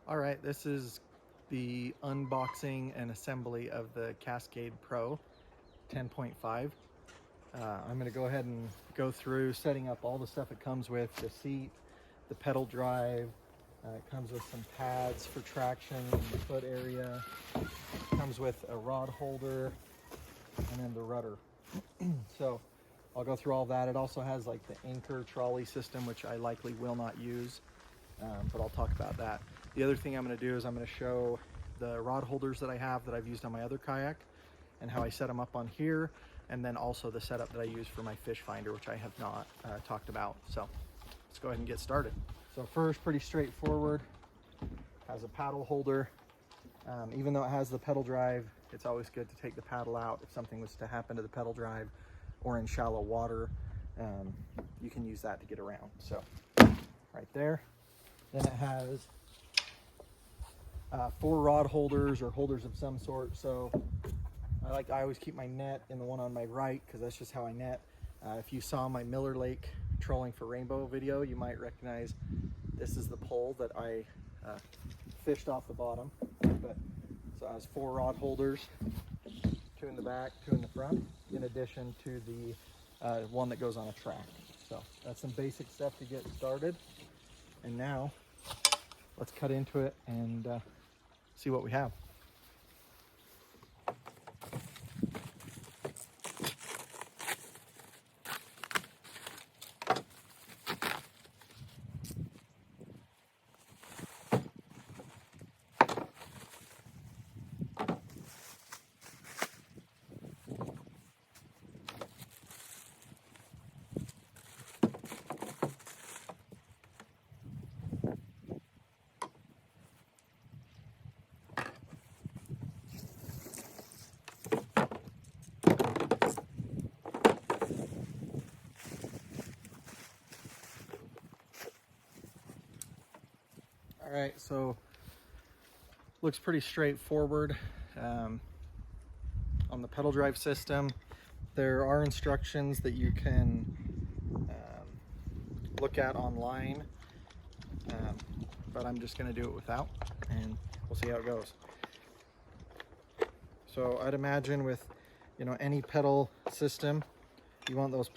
All right, this is the unboxing and assembly of the Cascade Pro 10.5. I'm going to go ahead and go through setting up all the stuff it comes with: the seat, the pedal drive. It comes with some pads for traction in the foot area. It comes with a rod holder and then the rudder. So I'll go through all that. It also has like the anchor trolley system, which I likely will not use, but I'll talk about that. The other thing I'm going to do is I'm going to show the rod holders that I have that I've used on my other kayak and how I set them up on here, and then also the setup that I use for my fish finder, which I have not talked about. So let's go ahead and get started. So first, pretty straightforward, has a paddle holder. Even though it has the pedal drive, it's always good to take the paddle out if something was to happen to the pedal drive or in shallow water. You can use that to get around. So right there. Then it has 4 rod holders or holders of some sort. So I always keep my net in the one on my right because that's just how I net. If you saw my Miller Lake trolling for rainbow video, you might recognize this is the pole that I fished off the bottom. But so it has 4 rod holders, 2 in the back, 2 in the front, in addition to the one that goes on a track. So that's some basic stuff to get started. And now let's cut into it and see what we have. All right, so looks pretty straightforward. On the pedal drive system, there are instructions that you can look at online, but I'm just going to do it without, and we'll see how it goes. So I'd imagine with any pedal system, you want those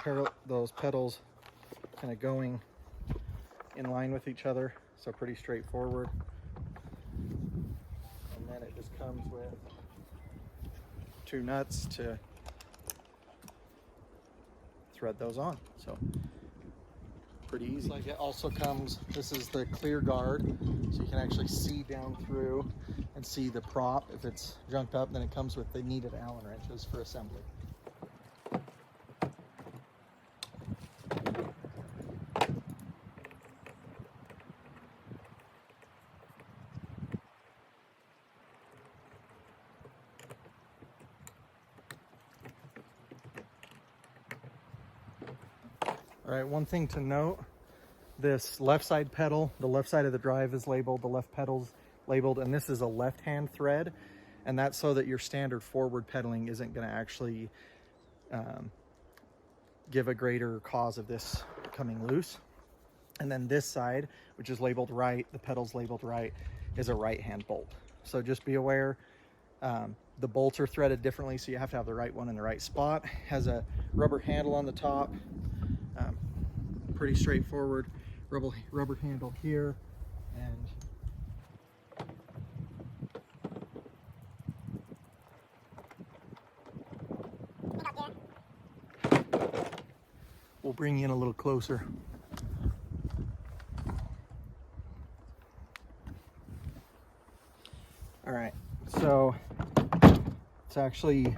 pedals kind of going in line with each other. So pretty straightforward. And then it just comes with 2 nuts to thread those on. So pretty easy. Like it also comes, this is the clear guard, so you can actually see down through and see the prop. If it's junked up, then it comes with the needed Allen wrenches for assembly. All right, one thing to note, this left side pedal, the left side of the drive is labeled, the left pedal's labeled, and this is a left-hand thread, and that's so that your standard forward pedaling isn't going to actually give a greater cause of this coming loose. And then this side, which is labeled right, the pedal's labeled right, is a right-hand bolt. So just be aware, the bolts are threaded differently, so you have to have the right one in the right spot. Has a rubber handle on the top. Pretty straightforward rubber handle here, and we'll bring you in a little closer. All right, so it's actually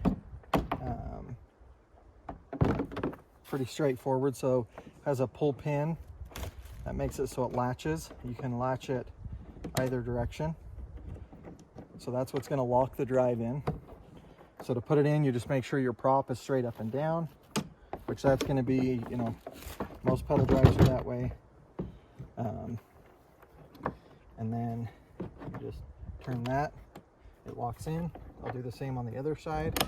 pretty straightforward. So has a pull pin that makes it so it latches. You can latch it either direction. So that's what's going to lock the drive in. So to put it in, you just make sure your prop is straight up and down, which that's going to be, most pedal drives are that way. And then you just turn that, it locks in. I'll do the same on the other side,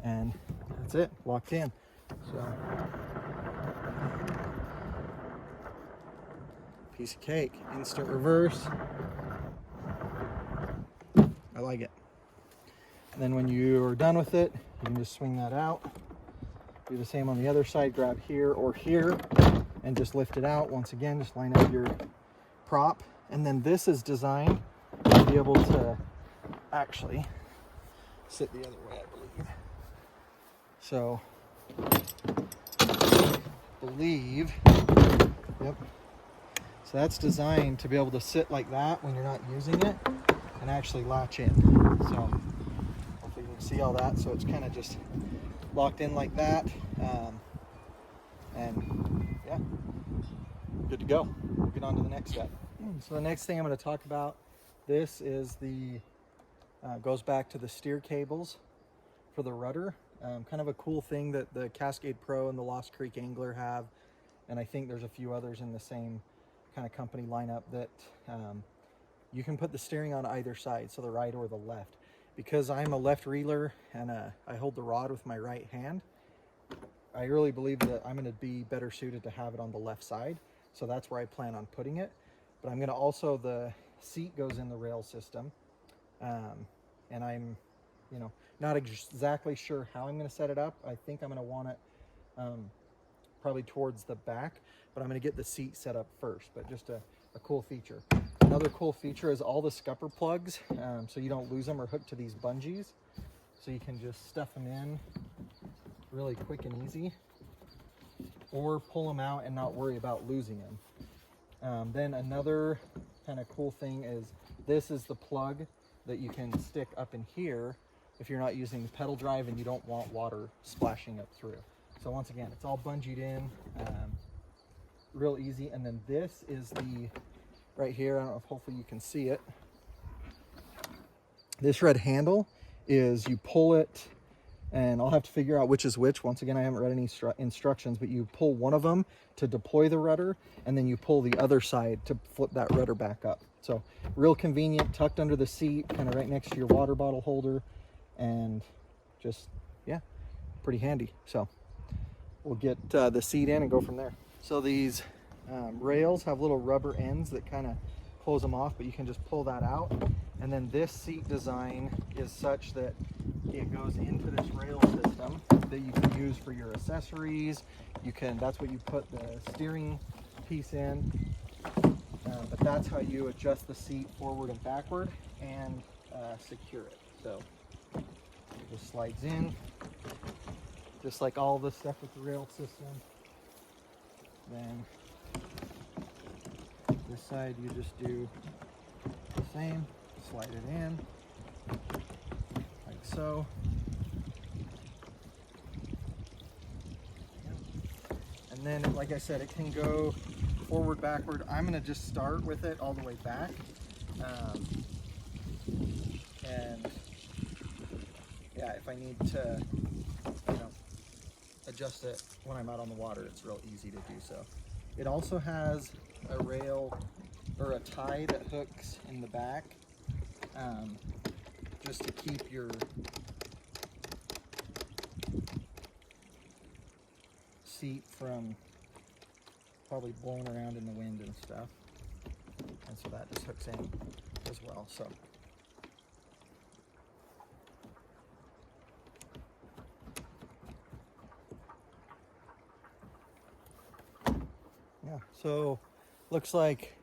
and that's it, locked in. So piece of cake. Instant reverse. I like it. And then when you're done with it, you can just swing that out. Do the same on the other side, grab here or here and just lift it out. Once again, just line up your prop. And then this is designed to be able to actually sit the other way, I believe. So, yep. So that's designed to be able to sit like that when you're not using it and actually latch in. So hopefully you can see all that. So it's kind of just locked in like that. And yeah, good to go. We'll get on to the next step. So the next thing I'm going to talk about, this is the, goes back to the steer cables for the rudder. Kind of a cool thing that the Cascade Pro and the Lost Creek Angler have, and I think there's a few others in the same kind of company lineup, that you can put the steering on either side, so the right or the left. Because I'm a left reeler and I hold the rod with my right hand, I really believe that I'm going to be better suited to have it on the left side, so that's where I plan on putting it. But I'm going to also, the seat goes in the rail system, and I'm, you know, not exactly sure how I'm going to set it up. I think I'm going to want it probably towards the back, but I'm going to get the seat set up first. But just a cool feature. Another cool feature is all the scupper plugs, so you don't lose them, are hooked to these bungees, so you can just stuff them in really quick and easy, or pull them out and not worry about losing them. Then another kind of cool thing is, this is the plug that you can stick up in here if you're not using the pedal drive and you don't want water splashing up through. So once again, it's all bungeed in, real easy. And then this is the, right here, I don't know if hopefully you can see it. This red handle is, you pull it, and I'll have to figure out which is which. Once again, I haven't read any instructions, but you pull one of them to deploy the rudder, and then you pull the other side to flip that rudder back up. So real convenient, tucked under the seat, kind of right next to your water bottle holder, and just, yeah, pretty handy. So we'll get the seat in and go from there. So these rails have little rubber ends that kind of close them off, but you can just pull that out. And then this seat design is such that it goes into this rail system that you can use for your accessories. You can, that's what you put the steering piece in, but that's how you adjust the seat forward and backward and secure it. So it just slides in, just like all the stuff with the rail system. Then this side you just do the same, slide it in like so. And then, like I said, it can go forward, backward. I'm going to just start with it all the way back, and yeah, if I need to, you know, adjust it when I'm out on the water, it's real easy to do so. It also has a rail, or a tie that hooks in the back, just to keep your seat from probably blowing around in the wind and stuff. And so that just hooks in as well. So yeah, so looks like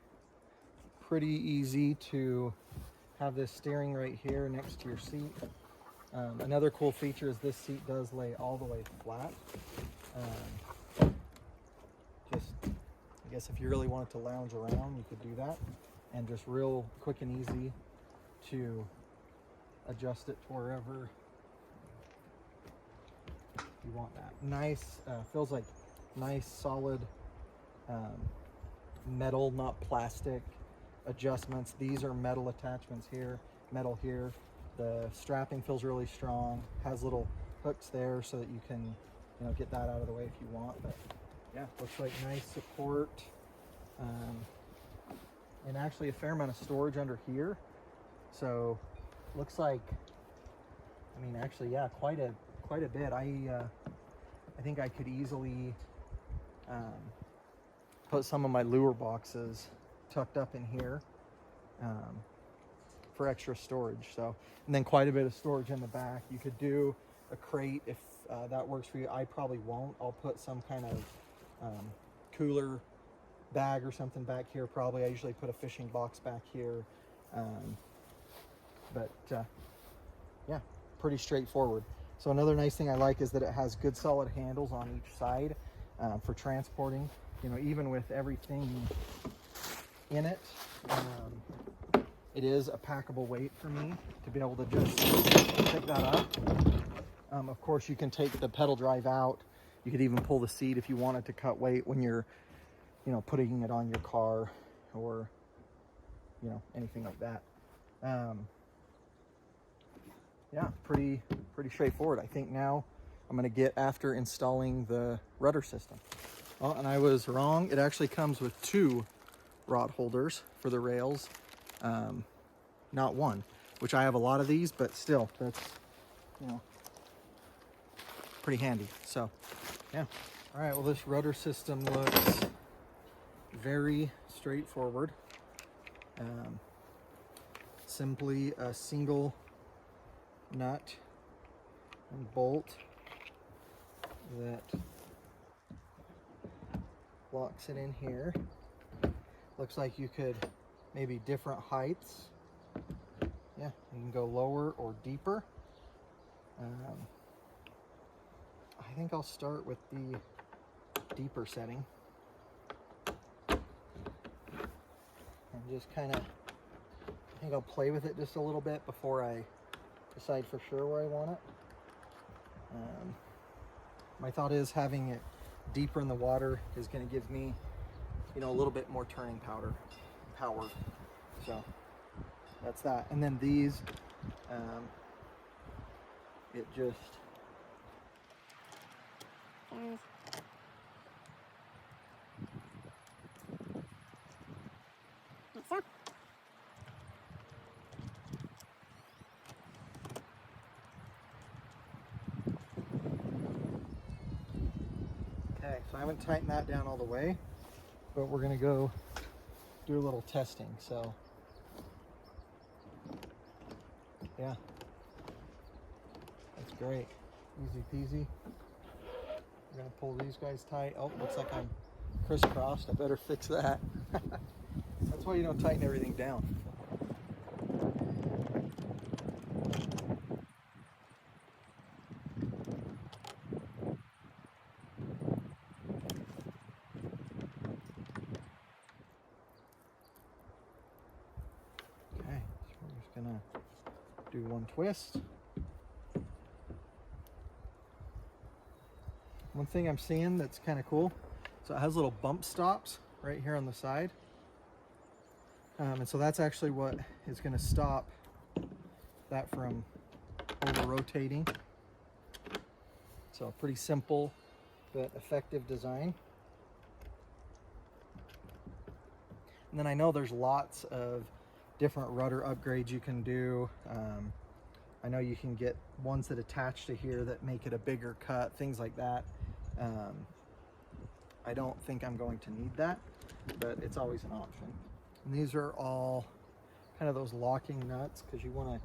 pretty easy to have this steering right here next to your seat. Another cool feature is this seat does lay all the way flat. Just, I guess if you really wanted to lounge around, you could do that, and just real quick and easy to adjust it to wherever you want that. Nice, feels like nice solid metal, not plastic adjustments. These are metal attachments here, metal here. The strapping feels really strong, has little hooks there so that you can, you know, get that out of the way if you want. But yeah, looks like nice support, and actually a fair amount of storage under here. So looks like, I mean, actually, yeah, quite a bit. I think I could easily put some of my lure boxes tucked up in here. for extra storage. So, and then quite a bit of storage in the back. You could do a crate if that works for you. I probably won't. I'll put some kind of cooler bag or something back here probably. I usually put a fishing box back here. Yeah, pretty straightforward. So another nice thing I like is that it has good solid handles on each side for transporting. You know, even with everything in it, it is a packable weight for me to be able to just pick that up. Of course, you can take the pedal drive out. You could even pull the seat if you wanted to cut weight when you're, you know, putting it on your car or, you know, anything like that. Yeah, pretty straightforward. I think now I'm going to get after installing the rudder system. Well, and I was wrong. It actually comes with 2 rod holders for the rails, not 1, which I have a lot of these, but still, that's, you know, pretty handy. So, yeah. All right, well, this rudder system looks very straightforward. Simply a single nut and bolt that locks it in here. Looks like you could maybe different heights. Yeah, you can go lower or deeper. I think I'll start with the deeper setting and just kind of, I think I'll play with it just a little bit before I decide for sure where I want it. My thought is having it deeper in the water is going to give me, you know, a little bit more turning power. So that's that. And then these, it just okay, so I haven't tightened that down all the way, but we're gonna go do a little testing. So yeah, that's great, easy peasy. We're gonna pull these guys tight. Oh, looks like I'm crisscrossed. I better fix that. That's why you don't tighten everything down. Okay, so we're just gonna do one twist. One thing I'm seeing that's kind of cool, so it has little bump stops right here on the side. And so that's actually what is going to stop that from over rotating. So pretty simple but effective design. And then I know there's lots of different rudder upgrades you can do. I know you can get ones that attach to here that make it a bigger cut, things like that. I don't think I'm going to need that, but it's always an option. And these are all kind of those locking nuts because you want to,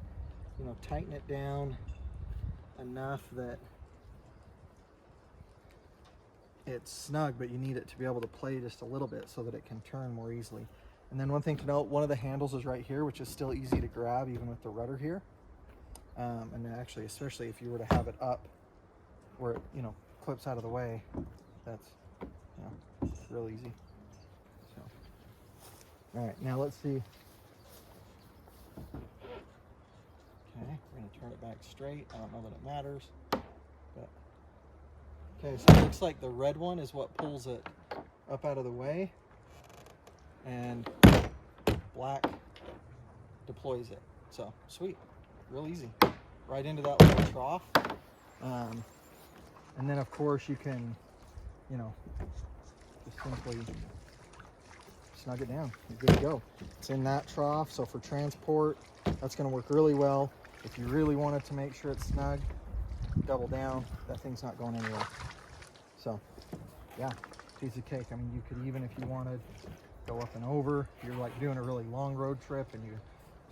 you know, tighten it down enough that it's snug, but you need it to be able to play just a little bit so that it can turn more easily. And then one thing to note, one of the handles is right here, which is still easy to grab even with the rudder here. And actually, especially if you were to have it up where it, you know, clips out of the way, that's, you know, real easy. So, all right, now let's see. Okay, we're gonna turn it back straight. I don't know that it matters, but okay, so it looks like the red one is what pulls it up out of the way, and black deploys it. So sweet, real easy, right into that little trough. And then of course you can, you know, just simply snug it down. You're good to go. It's in that trough, so for transport, that's going to work really well. If you really wanted to make sure it's snug, double down. That thing's not going anywhere. So, yeah, piece of cake. I mean, you could even, if you wanted, go up and over. If you're like doing a really long road trip and you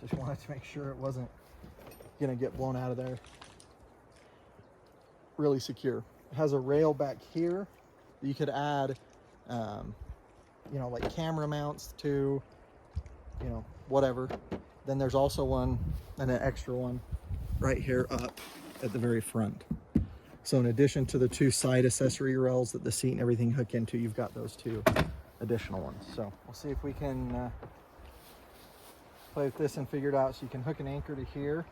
Just wanted to make sure it wasn't gonna get blown out of there. Really secure. It has a rail back here that you could add, you know, like camera mounts to, you know, whatever. Then there's also one, and an extra one right here up at the very front. So in addition to the 2 side accessory rails that the seat and everything hook into, you've got those 2 additional ones. So we'll see if we can play with this and figure it out. So you can hook an anchor to here,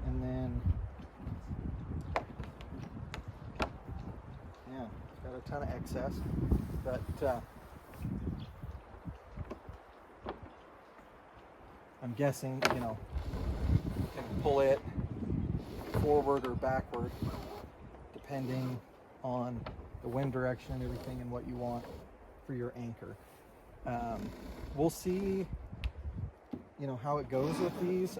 and then yeah, it's got a ton of excess, but I'm guessing, you know, you can pull it forward or backward depending on the wind direction and everything and what you want for your anchor. We'll see, you know, how it goes with these.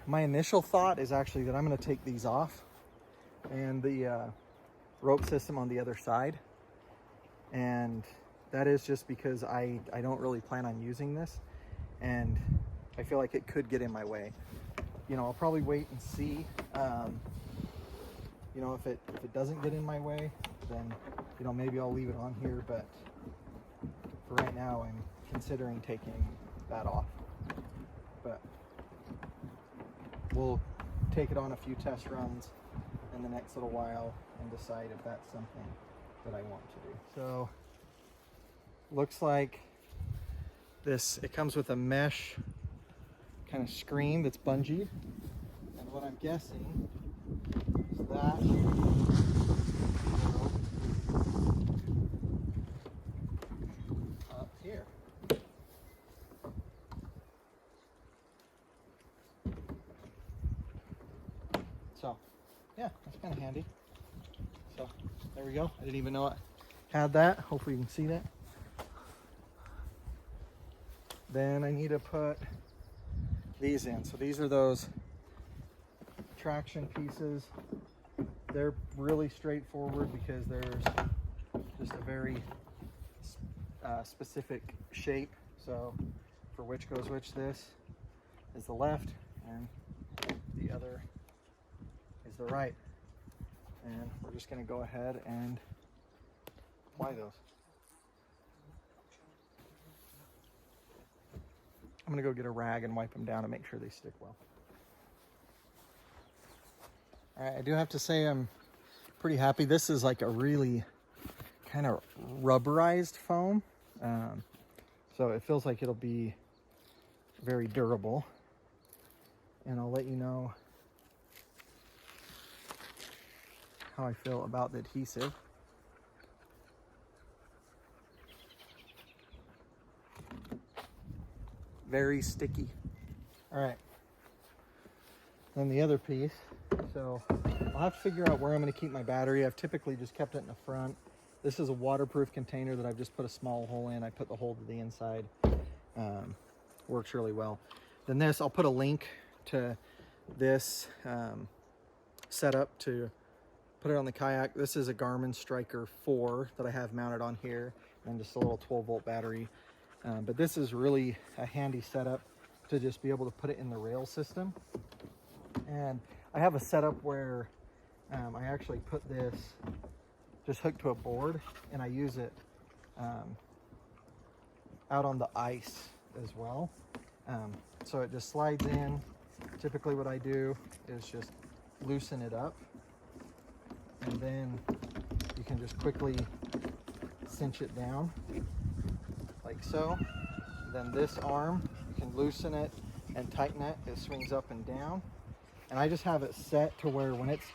My initial thought is actually that I'm going to take these off and the rope system on the other side, and that is just because I don't really plan on using this, and I feel like it could get in my way. You know, I'll probably wait and see. You know, if it doesn't get in my way, then, you know, maybe I'll leave it on here, but for right now I'm considering taking that off. But we'll take it on a few test runs in the next little while and decide if that's something that I want to do. So looks like this, it comes with a mesh kind of screen that's bungeed, and what I'm guessing is that up here. So yeah, that's kind of handy. So there we go. I didn't even know it had that. Hopefully you can see that. Then I need to put these in. So these are those traction pieces. They're really straightforward because there's just a very specific shape. So for which goes which, this is the left and the other is the right. And we're just going to go ahead and apply those. I'm going to go get a rag and wipe them down and make sure they stick well. All right, I do have to say I'm pretty happy. This is like a really kind of rubberized foam. So it feels like it'll be very durable. And I'll let you know how I feel about the adhesive. Very sticky. All right. Then the other piece. So I'll have to figure out where I'm going to keep my battery. I've typically just kept it in the front. This is a waterproof container that I've just put a small hole in. I put the hole to the inside. Works really well. Then this, I'll put a link to this setup to put it on the kayak. This is a Garmin Striker 4 that I have mounted on here, and just a little 12-volt battery. But this is really a handy setup to just be able to put it in the rail system. And I have a setup where I actually put this just hooked to a board, and I use it out on the ice as well. So it just slides in. Typically what I do is just loosen it up, and then you can just quickly cinch it down like so. Then this arm, you can loosen it and tighten it. It swings up and down. And I just have it set to where when it's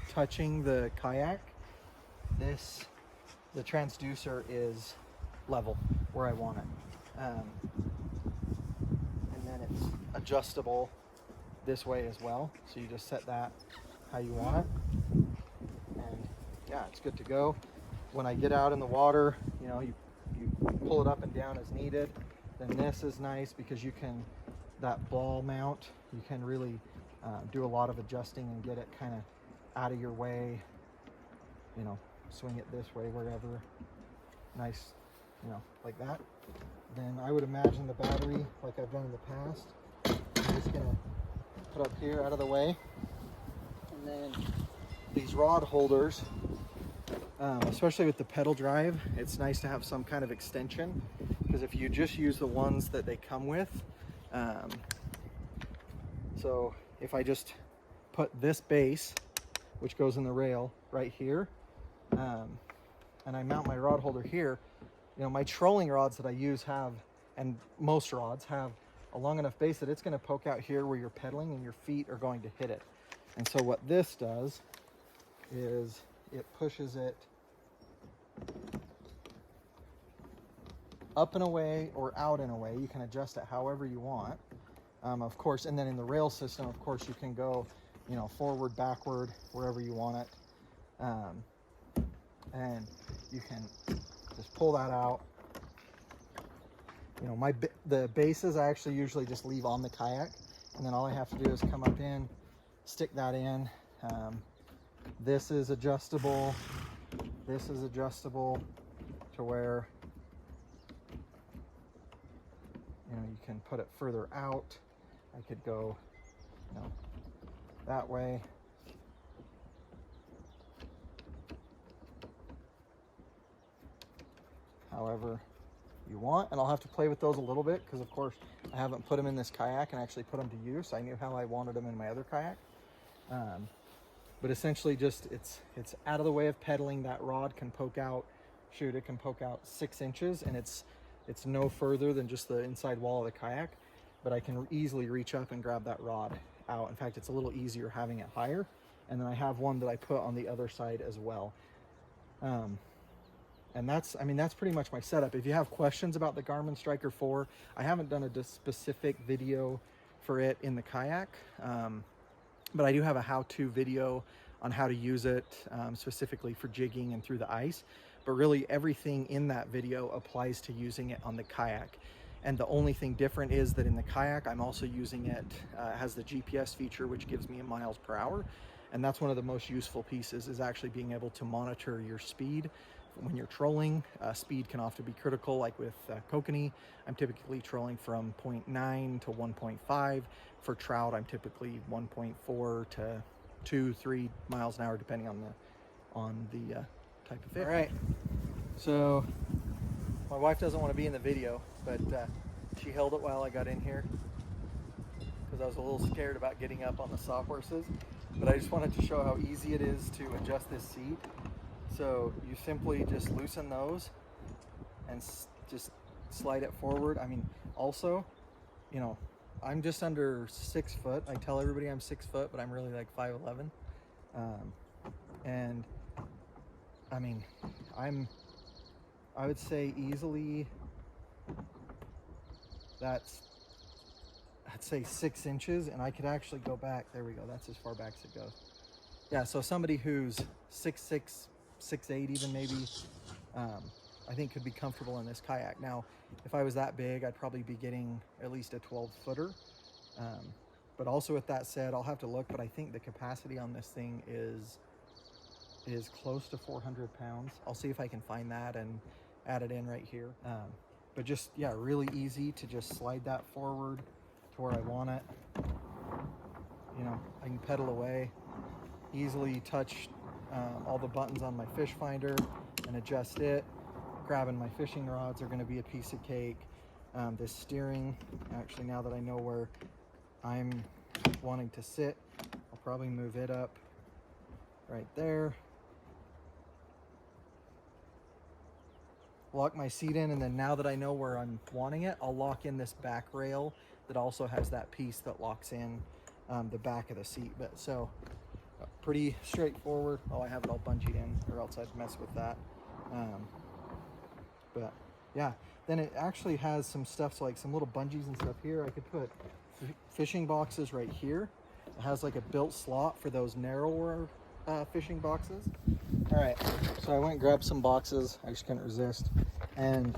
touching the kayak, the transducer is level where I want it. And then it's adjustable this way as well. So you just set that how you want it. And yeah, it's good to go. When I get out in the water, you know, you pull it up and down as needed. Then this is nice because you can, that ball mount, you can really do a lot of adjusting and get it kind of out of your way, you know, swing it this way, wherever. Nice, you know, like that. Then I would imagine the battery, like I've done in the past, I'm just gonna put up here out of the way. And then these rod holders, especially with the pedal drive, it's nice to have some kind of extension, because if you just use the ones that they come with, so if I just put this base, which goes in the rail right here, and I mount my rod holder here, you know, my trolling rods that I use have, and most rods have, a long enough base that it's going to poke out here where you're pedaling and your feet are going to hit it. And so what this does is it pushes it up and away or out and away. You can adjust it however you want, of course. And then in the rail system, of course, you can go, you know, forward, backward, wherever you want it. And you can just pull that out. You know, the bases I actually usually just leave on the kayak, and then all I have to do is come up in, stick that in. This is adjustable. This is adjustable to where, you know, you can put it further out. I could go, you know, that way. However you want, and I'll have to play with those a little bit, because of course I haven't put them in this kayak and actually put them to use. I knew how I wanted them in my other kayak, but essentially just it's out of the way of pedaling. That rod can poke out, shoot, it can poke out 6 inches, and it's no further than just the inside wall of the kayak, but I can easily reach up and grab that rod out. In fact, it's a little easier having it higher. And then I have one that I put on the other side as well. And that's pretty much my setup. If you have questions about the Garmin Striker 4, I haven't done a specific video for it in the kayak, but I do have a how-to video on how to use it, specifically for jigging and through the ice. But really everything in that video applies to using it on the kayak. And the only thing different is that in the kayak, I'm also using it, has the GPS feature, which gives me miles per hour. And that's one of the most useful pieces, is actually being able to monitor your speed. When you're trolling, speed can often be critical, like with kokanee. I'm typically trolling from 0.9 to 1.5. For trout, I'm typically 1.4 to 2-3 miles an hour, depending on the type of fish. All right, so my wife doesn't want to be in the video, but she held it while I got in here, because I was a little scared about getting up on the sawhorses. But I just wanted to show how easy it is to adjust this seat. So you simply just loosen those and just slide it forward. I mean, also, you know, I'm just under 6 foot. I tell everybody I'm 6 foot, but I'm really like 5'11". And I mean, I would say easily, I'd say 6 inches, and I could actually go back. There we go. That's as far back as it goes. Yeah, so somebody who's 6'6", 6'8", even maybe, I think could be comfortable in this kayak. Now, if I was that big, I'd probably be getting at least a 12-footer. But also with that said, I'll have to look, but I think the capacity on this thing is close to 400 pounds. I'll see if I can find that and add it in right here. But just, yeah, really easy to just slide that forward to where I want it. You know, I can pedal away, easily touch all the buttons on my fish finder and adjust it. Grabbing my fishing rods are going to be a piece of cake. This steering, actually, now that I know where I'm wanting to sit, I'll probably move it up right there. Lock my seat in, and then now that I know where I'm wanting it, I'll lock in this back rail that also has that piece that locks in the back of the seat. But so pretty straightforward. Oh, I have it all bungeed in, or else I'd mess with that. But yeah, then it actually has some stuff, so like some little bungees and stuff here. I could put fishing boxes right here. It has like a built slot for those narrower fishing boxes. All right, so I went and grabbed some boxes. I just couldn't resist. And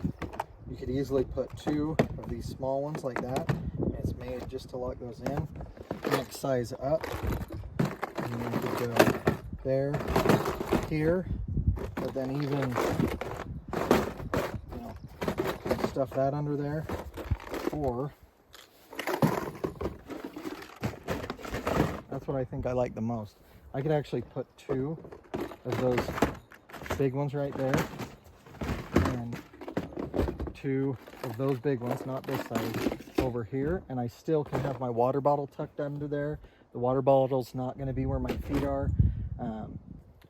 you could easily put 2 of these small ones like that. And it's made just to lock those in. Next size up. And then you could go there, here, but then even, you know, stuff that under there, or that's what I think I like the most. I could actually put 2 of those big ones right there, and 2 of those big ones, not this size, over here, and I still can have my water bottle tucked under there. The water bottle's not going to be where my feet are.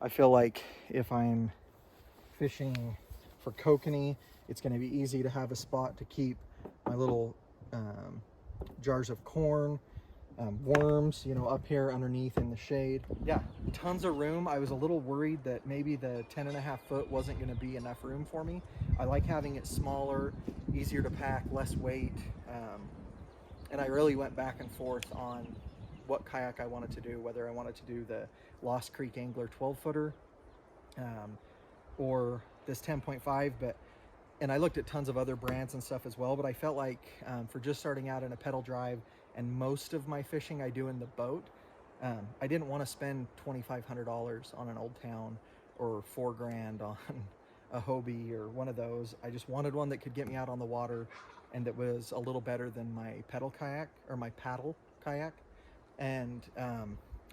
I feel like if I'm fishing for kokanee, it's going to be easy to have a spot to keep my little jars of corn, worms, you know, up here underneath in the shade. Yeah, tons of room. I was a little worried that maybe the 10.5 foot wasn't going to be enough room for me. I like having it smaller, easier to pack, less weight, and I really went back and forth on what kayak I wanted to do, whether I wanted to do the Lost Creek Angler 12 footer or this 10.5, and I looked at tons of other brands and stuff as well, but I felt like for just starting out in a pedal drive, and most of my fishing I do in the boat, I didn't want to spend $2,500 on an Old Town or $4,000 on a Hobie or one of those. I just wanted one that could get me out on the water and that was a little better than my pedal kayak or my paddle kayak. And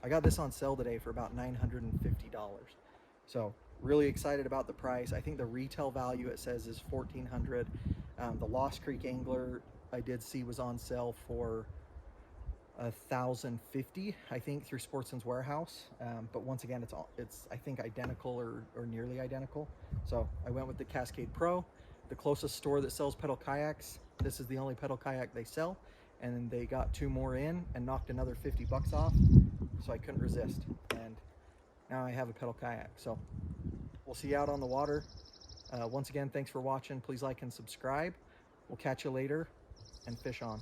I got this on sale today for about $950. So really excited about the price. I think the retail value it says is $1,400. The Lost Creek Angler I did see was on sale for $1,050, I think, through Sportsman's Warehouse. But once again, it's I think identical or nearly identical. So I went with the Cascade Pro, the closest store that sells pedal kayaks. This is the only pedal kayak they sell, and they got 2 more in and knocked another 50 bucks off. So I couldn't resist, and now I have a pedal kayak. So we'll see you out on the water. Once again, thanks for watching. Please like and subscribe. We'll catch you later, and fish on.